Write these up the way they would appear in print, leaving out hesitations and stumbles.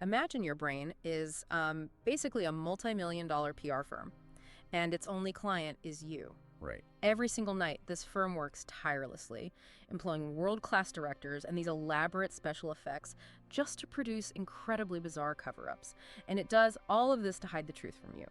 Imagine your brain is basically a multi-million-dollar PR firm, and its only client is you. Right. Every single night, this firm works tirelessly, employing world-class directors and these elaborate special effects just to produce incredibly bizarre cover-ups. And it does all of this to hide the truth from you.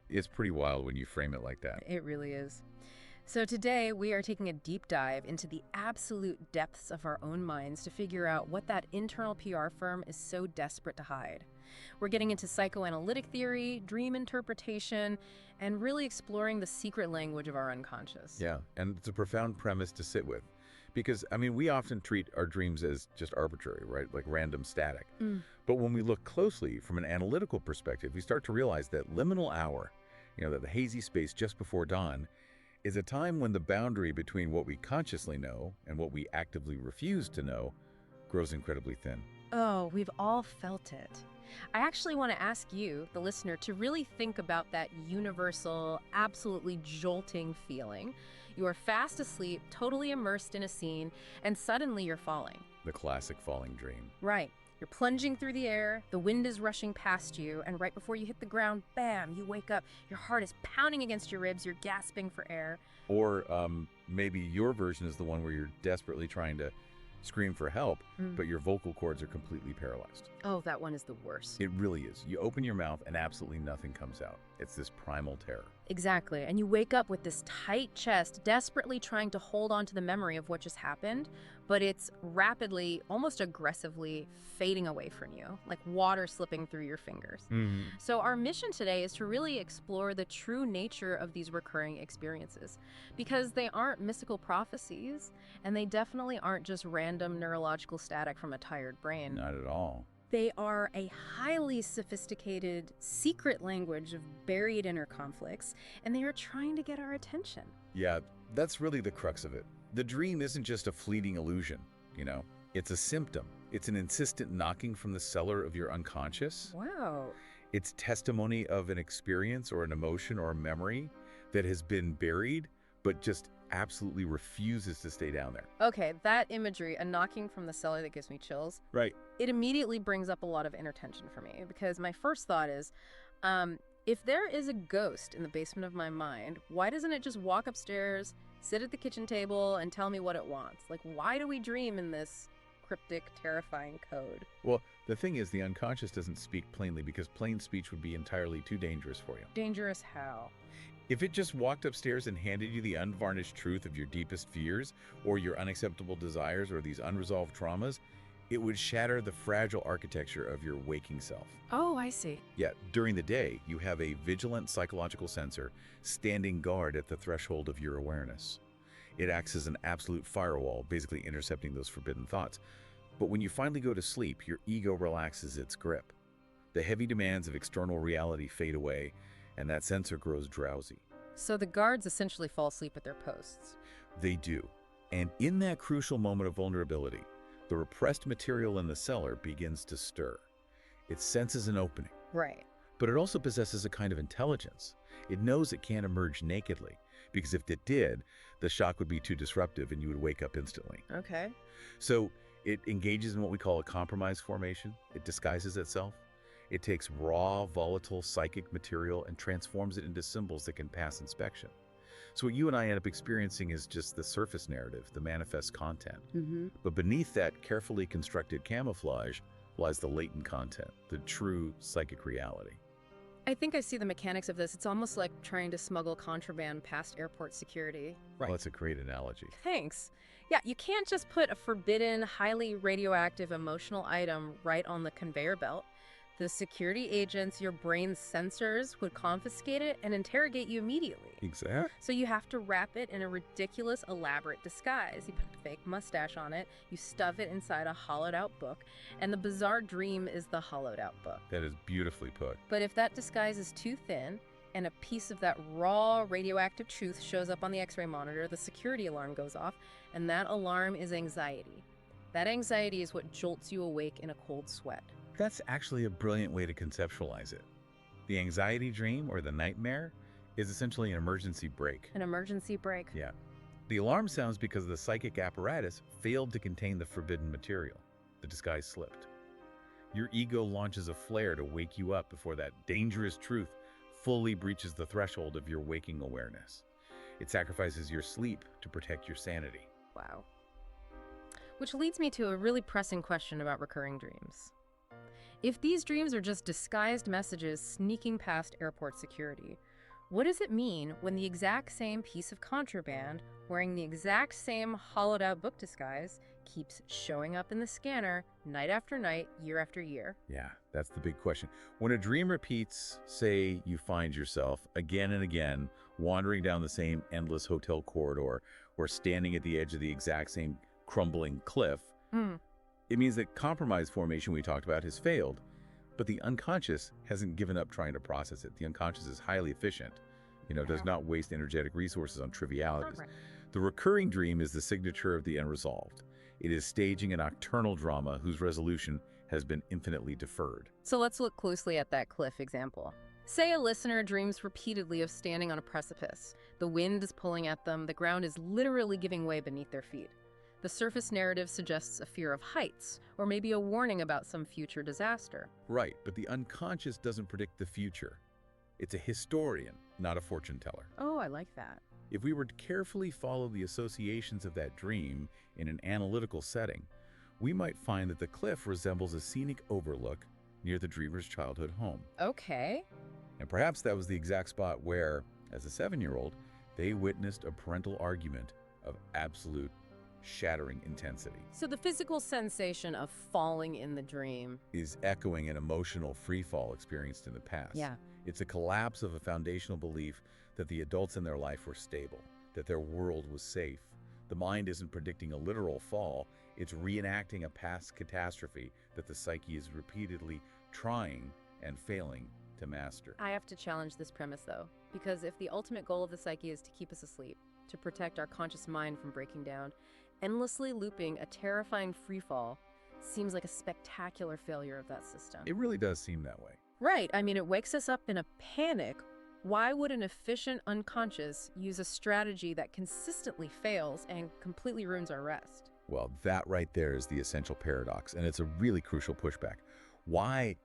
It's pretty wild when you frame it like that. It really is. So today, we are taking a deep dive into the absolute depths of our own minds to figure out what that internal PR firm is so desperate to hide. We're getting into psychoanalytic theory, dream interpretation, and really exploring the secret language of our unconscious. Yeah, and it's a profound premise to sit with. Because, I mean, we often treat our dreams as just arbitrary, right? Like random static. But when we look closely from an analytical perspective, we start to realize that liminal hour, that the hazy space just before dawn, is a time when the boundary between what we consciously know and what we actively refuse to know grows incredibly thin. Oh, we've all felt it. I actually want to ask you, the listener, to really think about that universal, absolutely jolting feeling. You are fast asleep, totally immersed in a scene, and suddenly you're falling. The classic falling dream. Right. You're plunging through the air, the wind is rushing past you, and right before you hit the ground, bam, you wake up. Your heart is pounding against your ribs, you're gasping for air. Or maybe your version is the one where you're desperately trying to scream for help, but your vocal cords are completely paralyzed. Oh, that one is the worst. It really is. You open your mouth and absolutely nothing comes out. It's this primal terror. Exactly. And you wake up with this tight chest, desperately trying to hold on to the memory of what just happened, but it's rapidly, almost aggressively fading away from you, like water slipping through your fingers. So our mission today is to really explore the true nature of these recurring experiences, because they aren't mystical prophecies, and they definitely aren't just random neurological static from a tired brain. Not at all. They are a highly sophisticated, secret language of buried inner conflicts, and they are trying to get our attention. Yeah, that's really the crux of it. The dream isn't just a fleeting illusion, It's a symptom. It's an insistent knocking from the cellar of your unconscious. Wow. It's testimony of an experience or an emotion or a memory that has been buried, but just absolutely refuses to stay down there. Okay, that imagery, a knocking from the cellar, that gives me chills. Right. It immediately brings up a lot of inner tension for me, because my first thought is, if there is a ghost in the basement of my mind, why doesn't it just walk upstairs, sit at the kitchen table, and tell me what it wants? Like, why do we dream in this cryptic, terrifying code? Well, the thing is, the unconscious doesn't speak plainly because plain speech would be entirely too dangerous for you. Dangerous how? If it just walked upstairs and handed you the unvarnished truth of your deepest fears or your unacceptable desires or these unresolved traumas, it would shatter the fragile architecture of your waking self. Oh, I see. Yet, during the day, you have a vigilant psychological sensor standing guard at the threshold of your awareness. It acts as an absolute firewall, basically intercepting those forbidden thoughts. But when you finally go to sleep, your ego relaxes its grip. The heavy demands of external reality fade away, and that sensor grows drowsy. So the guards essentially fall asleep at their posts. They do. And in that crucial moment of vulnerability, the repressed material in the cellar begins to stir. It senses an opening. Right. But it also possesses a kind of intelligence. It knows it can't emerge nakedly, because if it did, the shock would be too disruptive and you would wake up instantly. Okay. So it engages in what we call a compromise formation. It disguises itself. It takes raw, volatile psychic material and transforms it into symbols that can pass inspection. So what you and I end up experiencing is just the surface narrative, the manifest content. But beneath that carefully constructed camouflage lies the latent content, the true psychic reality. I think I see the mechanics of this. It's almost like trying to smuggle contraband past airport security. Well, that's a great analogy. Thanks. Yeah, you can't just put a forbidden, highly radioactive emotional item right on the conveyor belt. The security agents, your brain's sensors, would confiscate it and interrogate you immediately. Exactly. So you have to wrap it in a ridiculous, elaborate disguise. You put a fake mustache on it, you stuff it inside a hollowed-out book, and the bizarre dream is the hollowed-out book. That is beautifully put. But if that disguise is too thin, and a piece of that raw radioactive truth shows up on the X-ray monitor, the security alarm goes off, and that alarm is anxiety. That anxiety is what jolts you awake in a cold sweat. That's actually a brilliant way to conceptualize it. The anxiety dream, or the nightmare, is essentially an emergency brake. An emergency brake? Yeah. The alarm sounds because the psychic apparatus failed to contain the forbidden material. The disguise slipped. Your ego launches a flare to wake you up before that dangerous truth fully breaches the threshold of your waking awareness. It sacrifices your sleep to protect your sanity. Wow. Which leads me to a really pressing question about recurring dreams. If these dreams are just disguised messages sneaking past airport security, what does it mean when the exact same piece of contraband, wearing the exact same hollowed-out book disguise, keeps showing up in the scanner night after night, year after year? Yeah, that's the big question. When a dream repeats, say you find yourself again and again wandering down the same endless hotel corridor or standing at the edge of the exact same crumbling cliff, it means that compromise formation we talked about has failed, but the unconscious hasn't given up trying to process it. The unconscious is highly efficient, does not waste energetic resources on trivialities. The recurring dream is the signature of the unresolved. It is staging a nocturnal drama whose resolution has been infinitely deferred. So let's look closely at that cliff example. Say a listener dreams repeatedly of standing on a precipice. The wind is pulling at them, the ground is literally giving way beneath their feet. The surface narrative suggests a fear of heights, or maybe a warning about some future disaster. Right, but the unconscious doesn't predict the future. It's a historian, not a fortune teller. Oh, I like that. If we were to carefully follow the associations of that dream in an analytical setting, we might find that the cliff resembles a scenic overlook near the dreamer's childhood home. Okay. And perhaps that was the exact spot where, as a 7-year-old, they witnessed a parental argument of absolute shattering intensity. So the physical sensation of falling in the dream is echoing an emotional freefall experienced in the past. Yeah. It's a collapse of a foundational belief that the adults in their life were stable, that their world was safe. The mind isn't predicting a literal fall, it's reenacting a past catastrophe that the psyche is repeatedly trying and failing to master. I have to challenge this premise, though, because if the ultimate goal of the psyche is to keep us asleep, to protect our conscious mind from breaking down, endlessly looping a terrifying freefall seems like a spectacular failure of that system. It really does seem that way. Right. I mean, it wakes us up in a panic. Why would an efficient unconscious use a strategy that consistently fails and completely ruins our rest? Well, that right there is the essential paradox, and it's a really crucial pushback. Why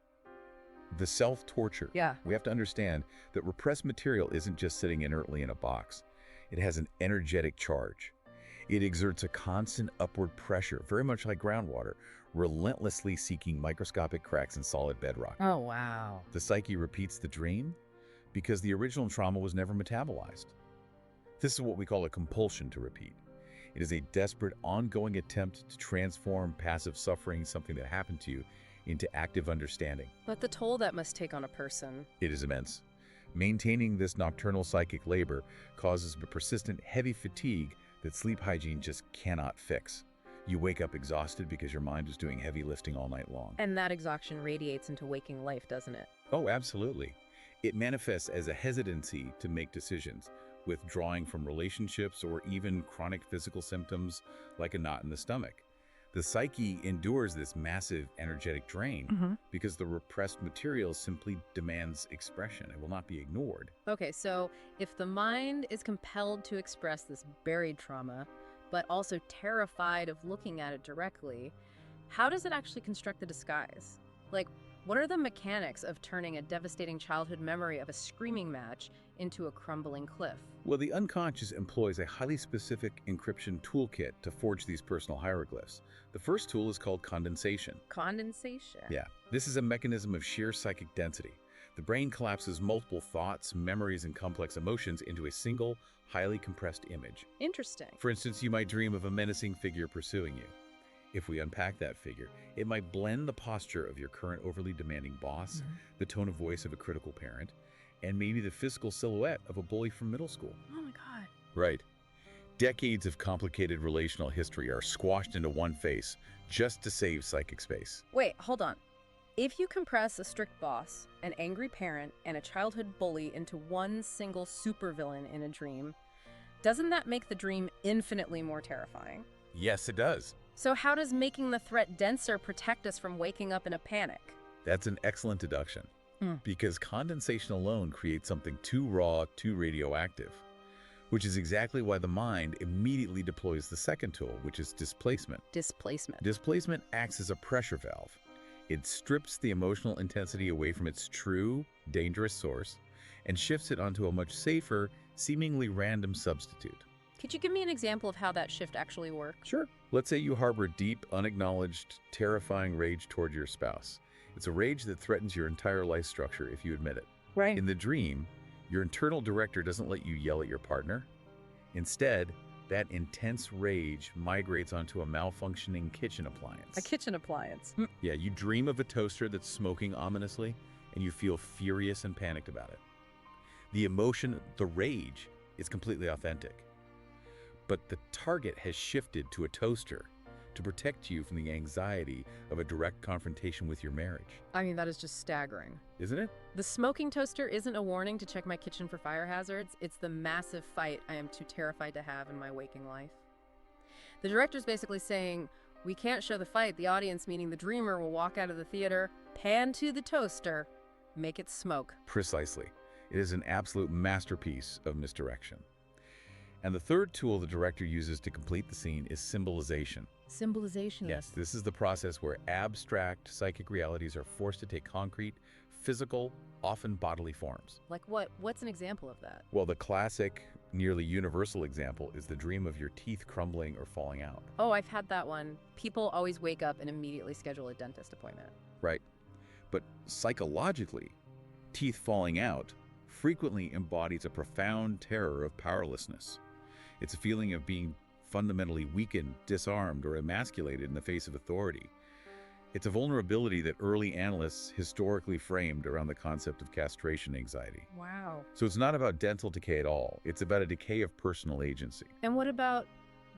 the self-torture? Yeah. We have to understand that repressed material isn't just sitting inertly in a box. It has an energetic charge. It exerts a constant upward pressure, very much like groundwater, relentlessly seeking microscopic cracks in solid bedrock. Oh, wow. The psyche repeats the dream because the original trauma was never metabolized. This is what we call a compulsion to repeat. It is a desperate, ongoing attempt to transform passive suffering, something that happened to you, into active understanding. But the toll that must take on a person. It is immense. Maintaining this nocturnal psychic labor causes a persistent heavy fatigue that sleep hygiene just cannot fix. You wake up exhausted because your mind is doing heavy lifting all night long. And that exhaustion radiates into waking life, doesn't it? Oh, absolutely. It manifests as a hesitancy to make decisions, withdrawing from relationships or even chronic physical symptoms like a knot in the stomach. The psyche endures this massive energetic drain because the repressed material simply demands expression. It will not be ignored. Okay, so if the mind is compelled to express this buried trauma, but also terrified of looking at it directly, how does it actually construct the disguise? Like, what are the mechanics of turning a devastating childhood memory of a screaming match into a crumbling cliff? Well, the unconscious employs a highly specific encryption toolkit to forge these personal hieroglyphs. The first tool is called condensation. Condensation? Yeah, this is a mechanism of sheer psychic density. The brain collapses multiple thoughts, memories, and complex emotions into a single, highly compressed image. Interesting. For instance, you might dream of a menacing figure pursuing you. If we unpack that figure, it might blend the posture of your current overly demanding boss, the tone of voice of a critical parent, and maybe the physical silhouette of a bully from middle school. Oh my God. Right. Decades of complicated relational history are squashed into one face just to save psychic space. Wait, hold on. If you compress a strict boss, an angry parent, and a childhood bully into one single supervillain in a dream, doesn't that make the dream infinitely more terrifying? Yes, it does. So how does making the threat denser protect us from waking up in a panic? That's an excellent deduction. Because condensation alone creates something too raw, too radioactive, which is exactly why the mind immediately deploys the second tool, which is displacement. Displacement. Displacement acts as a pressure valve. It strips the emotional intensity away from its true, dangerous source and shifts it onto a much safer, seemingly random substitute. Could you give me an example of how that shift actually works? Sure. Let's say you harbor deep, unacknowledged, terrifying rage toward your spouse. It's a rage that threatens your entire life structure if you admit it. Right. In the dream, your internal director doesn't let you yell at your partner. Instead, that intense rage migrates onto a malfunctioning kitchen appliance. A kitchen appliance. Yeah, you dream of a toaster that's smoking ominously, and you feel furious and panicked about it. The emotion, the rage, is completely authentic. But the target has shifted to a toaster to protect you from the anxiety of a direct confrontation with your marriage. I mean, that is just staggering. Isn't it? The smoking toaster isn't a warning to check my kitchen for fire hazards. It's the massive fight I am too terrified to have in my waking life. The director's basically saying, we can't show the fight. The audience, meaning the dreamer, will walk out of the theater, pan to the toaster, make it smoke. Precisely. It is an absolute masterpiece of misdirection. And the third tool the director uses to complete the scene is symbolization. Symbolization. Yes, this is the process where abstract psychic realities are forced to take concrete, physical, often bodily forms. Like what? What's an example of that? Well, the classic, nearly universal example is the dream of your teeth crumbling or falling out. Oh, I've had that one. People always wake up and immediately schedule a dentist appointment. Right. But psychologically, teeth falling out frequently embodies a profound terror of powerlessness. It's a feeling of being fundamentally weakened, disarmed, or emasculated in the face of authority. It's a vulnerability that early analysts historically framed around the concept of castration anxiety. Wow. So it's not about dental decay at all. It's about a decay of personal agency. And what about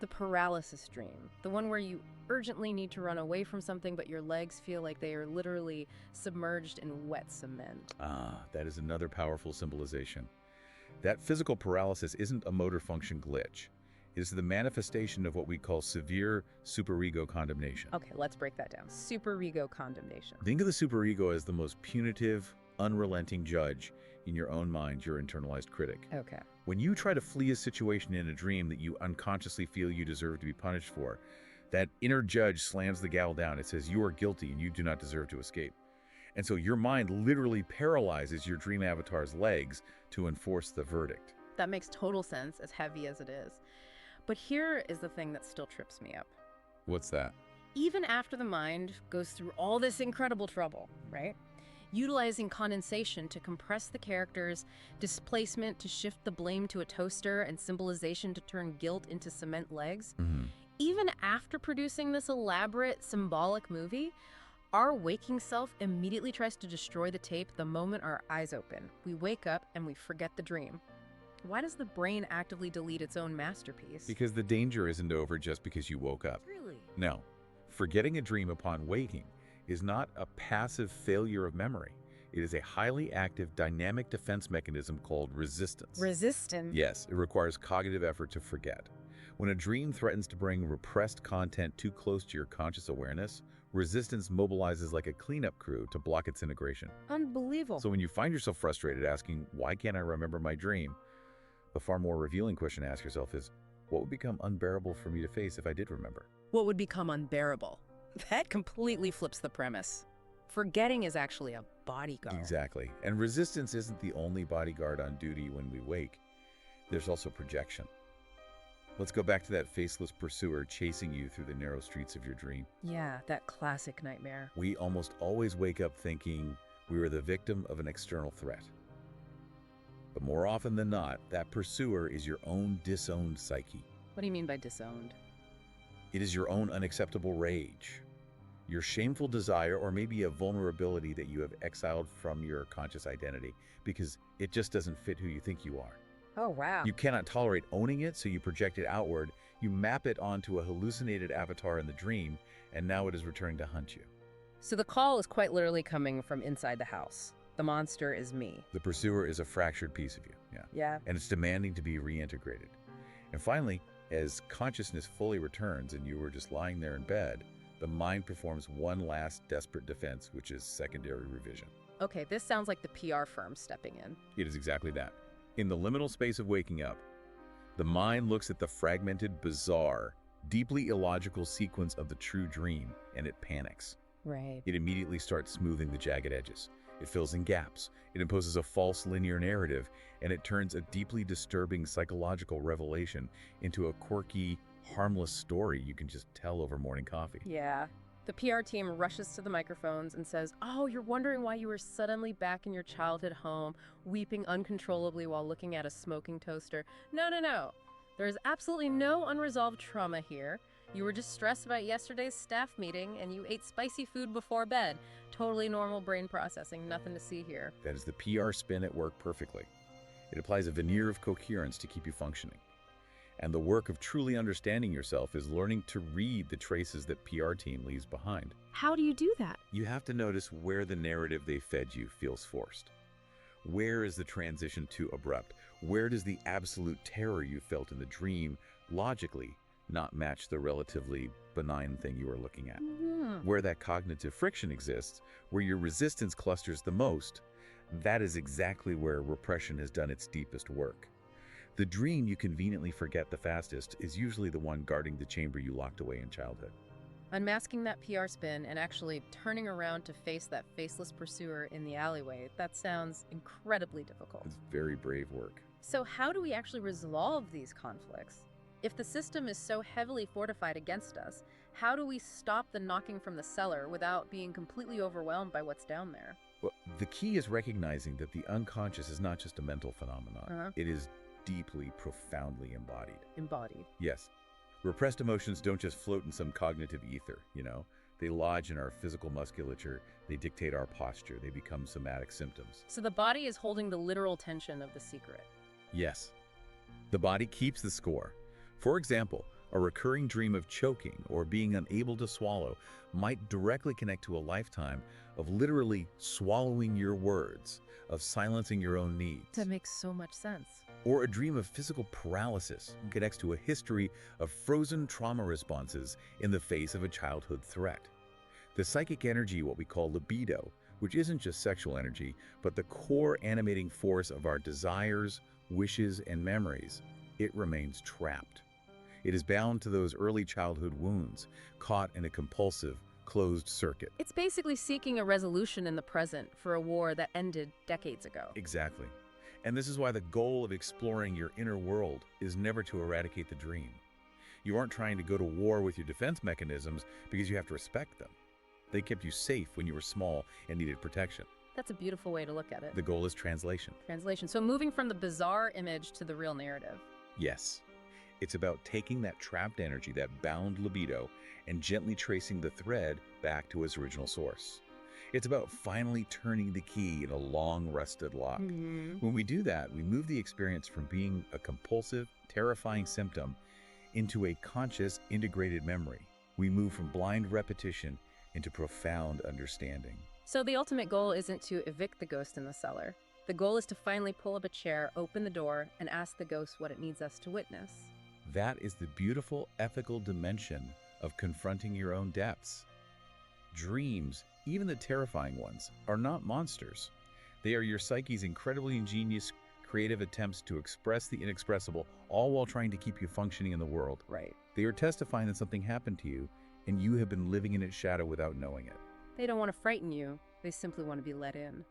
the paralysis dream? The one where you urgently need to run away from something, but your legs feel like they are literally submerged in wet cement. Ah, that is another powerful symbolization. That physical paralysis isn't a motor function glitch. It is the manifestation of what we call severe superego condemnation. Okay, let's break that down. Superego condemnation. Think of the superego as the most punitive, unrelenting judge in your own mind, your internalized critic. Okay. When you try to flee a situation in a dream that you unconsciously feel you deserve to be punished for, that inner judge slams the gavel down. It says you are guilty and you do not deserve to escape. And so your mind literally paralyzes your dream avatar's legs to enforce the verdict. That makes total sense, as heavy as it is. But here is the thing that still trips me up. What's that? Even after the mind goes through all this incredible trouble, right? Utilizing condensation to compress the characters, displacement to shift the blame to a toaster, and symbolization to turn guilt into cement legs. Even after producing this elaborate symbolic movie, our waking self immediately tries to destroy the tape the moment our eyes open. We wake up and we forget the dream. Why does the brain actively delete its own masterpiece? Because the danger isn't over just because you woke up. Really? No. Forgetting a dream upon waking is not a passive failure of memory. It is a highly active, dynamic defense mechanism called resistance. Resistance? Yes, it requires cognitive effort to forget. When a dream threatens to bring repressed content too close to your conscious awareness, resistance mobilizes like a cleanup crew to block its integration. Unbelievable. So when you find yourself frustrated asking, why can't I remember my dream? The far more revealing question to ask yourself is, what would become unbearable for me to face if I did remember? What would become unbearable? That completely flips the premise. Forgetting is actually a bodyguard. Exactly. And resistance isn't the only bodyguard on duty when we wake. There's also projection. Let's go back to that faceless pursuer chasing you through the narrow streets of your dream. Yeah, that classic nightmare. We almost always wake up thinking we were the victim of an external threat. But more often than not, that pursuer is your own disowned psyche. What do you mean by disowned? It is your own unacceptable rage, your shameful desire, or maybe a vulnerability that you have exiled from your conscious identity because it just doesn't fit who you think you are. Oh, wow. You cannot tolerate owning it, so you project it outward. You map it onto a hallucinated avatar in the dream, and now it is returning to hunt you. So the call is quite literally coming from inside the house. The monster is me. The pursuer is a fractured piece of you, Yeah. and it's demanding to be reintegrated. And finally, as consciousness fully returns and you were just lying there in bed, the mind performs one last desperate defense, which is secondary revision. Okay, this sounds like the PR firm stepping in. It is exactly that. In the liminal space of waking up, the mind looks at the fragmented, bizarre, deeply illogical sequence of the true dream, and it panics. Right. It immediately starts smoothing the jagged edges. It fills in gaps. It imposes a false linear narrative, and it turns a deeply disturbing psychological revelation into a quirky, harmless story you can just tell over morning coffee. Yeah. The PR team rushes to the microphones and says, "Oh, you're wondering why you were suddenly back in your childhood home, weeping uncontrollably while looking at a smoking toaster. No, no, no. There is absolutely no unresolved trauma here. You were just stressed about yesterday's staff meeting and you ate spicy food before bed. Totally normal brain processing, nothing to see here." That is the PR spin at work perfectly. It applies a veneer of coherence to keep you functioning. And the work of truly understanding yourself is learning to read the traces that PR team leaves behind. How do you do that? You have to notice where the narrative they fed you feels forced. Where is the transition too abrupt? Where does the absolute terror you felt in the dream logically not match the relatively benign thing you are looking at? Where that cognitive friction exists, where your resistance clusters the most, that is exactly where repression has done its deepest work. The dream you conveniently forget the fastest is usually the one guarding the chamber you locked away in childhood. Unmasking that PR spin and actually turning around to face that faceless pursuer in the alleyway, that sounds incredibly difficult. It's very brave work. So how do we actually resolve these conflicts? If the system is so heavily fortified against us, how do we stop the knocking from the cellar without being completely overwhelmed by what's down there? Well, the key is recognizing that the unconscious is not just a mental phenomenon. It is deeply, profoundly embodied. Embodied. Yes. Repressed emotions don't just float in some cognitive ether, They lodge in our physical musculature, they dictate our posture, they become somatic symptoms. So the body is holding the literal tension of the secret. Yes. The body keeps the score. For example, a recurring dream of choking or being unable to swallow might directly connect to a lifetime of literally swallowing your words, of silencing your own needs. That makes so much sense. Or a dream of physical paralysis connects to a history of frozen trauma responses in the face of a childhood threat. The psychic energy, what we call libido, which isn't just sexual energy, but the core animating force of our desires, wishes, and memories, it remains trapped. It is bound to those early childhood wounds, caught in a compulsive, closed circuit. It's basically seeking a resolution in the present for a war that ended decades ago. Exactly. And this is why the goal of exploring your inner world is never to eradicate the dream. You aren't trying to go to war with your defense mechanisms because you have to respect them. They kept you safe when you were small and needed protection. That's a beautiful way to look at it. The goal is translation. Translation. So moving from the bizarre image to the real narrative. Yes. It's about taking that trapped energy, that bound libido, and gently tracing the thread back to its original source. It's about finally turning the key in a long-rusted lock. When we do that, we move the experience from being a compulsive, terrifying symptom into a conscious, integrated memory. We move from blind repetition into profound understanding. So the ultimate goal isn't to evict the ghost in the cellar. The goal is to finally pull up a chair, open the door, and ask the ghost what it needs us to witness. That is the beautiful ethical dimension of confronting your own depths. Dreams, even the terrifying ones, are not monsters. They are your psyche's incredibly ingenious, creative attempts to express the inexpressible, all while trying to keep you functioning in the world. Right. They are testifying that something happened to you, and you have been living in its shadow without knowing it. They don't want to frighten you. They simply want to be let in.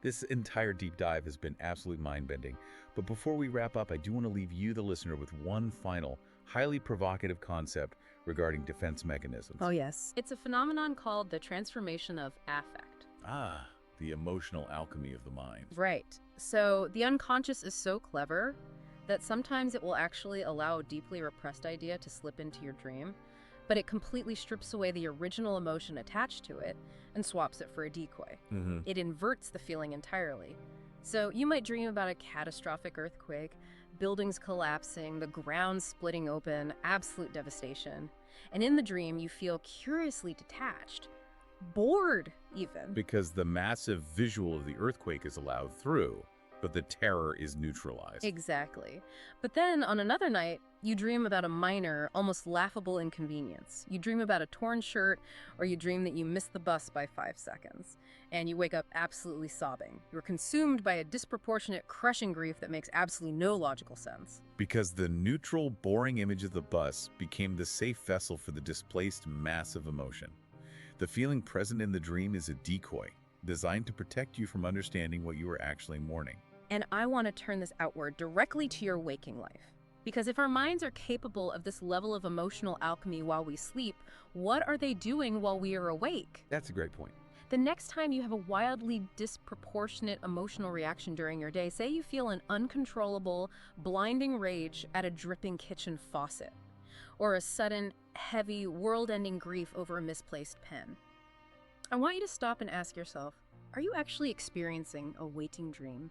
This entire deep dive has been absolutely mind-bending, but before we wrap up, I do want to leave you, the listener, with one final, highly provocative concept regarding defense mechanisms. Oh, yes. It's a phenomenon called the transformation of affect. Ah, the emotional alchemy of the mind. Right. So the unconscious is so clever that sometimes it will actually allow a deeply repressed idea to slip into your dream, but it completely strips away the original emotion attached to it and swaps it for a decoy. It inverts the feeling entirely. So you might dream about a catastrophic earthquake, buildings collapsing, the ground splitting open, absolute devastation. And in the dream, you feel curiously detached, bored even. Because the massive visual of the earthquake is allowed through, but the terror is neutralized. Exactly. But then on another night, you dream about a minor, almost laughable inconvenience. You dream about a torn shirt, or you dream that you missed the bus by 5 seconds. And you wake up absolutely sobbing. You're consumed by a disproportionate, crushing grief that makes absolutely no logical sense. Because the neutral, boring image of the bus became the safe vessel for the displaced mass of emotion. The feeling present in the dream is a decoy, designed to protect you from understanding what you are actually mourning. And I want to turn this outward directly to your waking life. Because if our minds are capable of this level of emotional alchemy while we sleep, what are they doing while we are awake? That's a great point. The next time you have a wildly disproportionate emotional reaction during your day, say you feel an uncontrollable, blinding rage at a dripping kitchen faucet, or a sudden, heavy, world-ending grief over a misplaced pen, I want you to stop and ask yourself, are you actually experiencing a waking dream?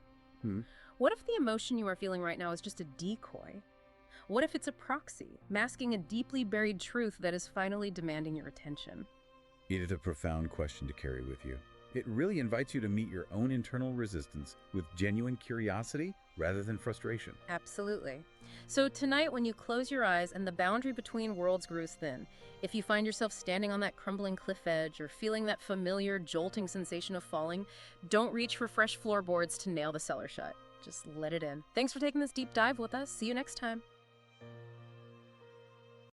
What if the emotion you are feeling right now is just a decoy? What if it's a proxy, masking a deeply buried truth that is finally demanding your attention? It is a profound question to carry with you. It really invites you to meet your own internal resistance with genuine curiosity rather than frustration. Absolutely. So tonight, when you close your eyes and the boundary between worlds grows thin, if you find yourself standing on that crumbling cliff edge or feeling that familiar, jolting sensation of falling, don't reach for fresh floorboards to nail the cellar shut. Just let it in. Thanks for taking this deep dive with us. See you next time.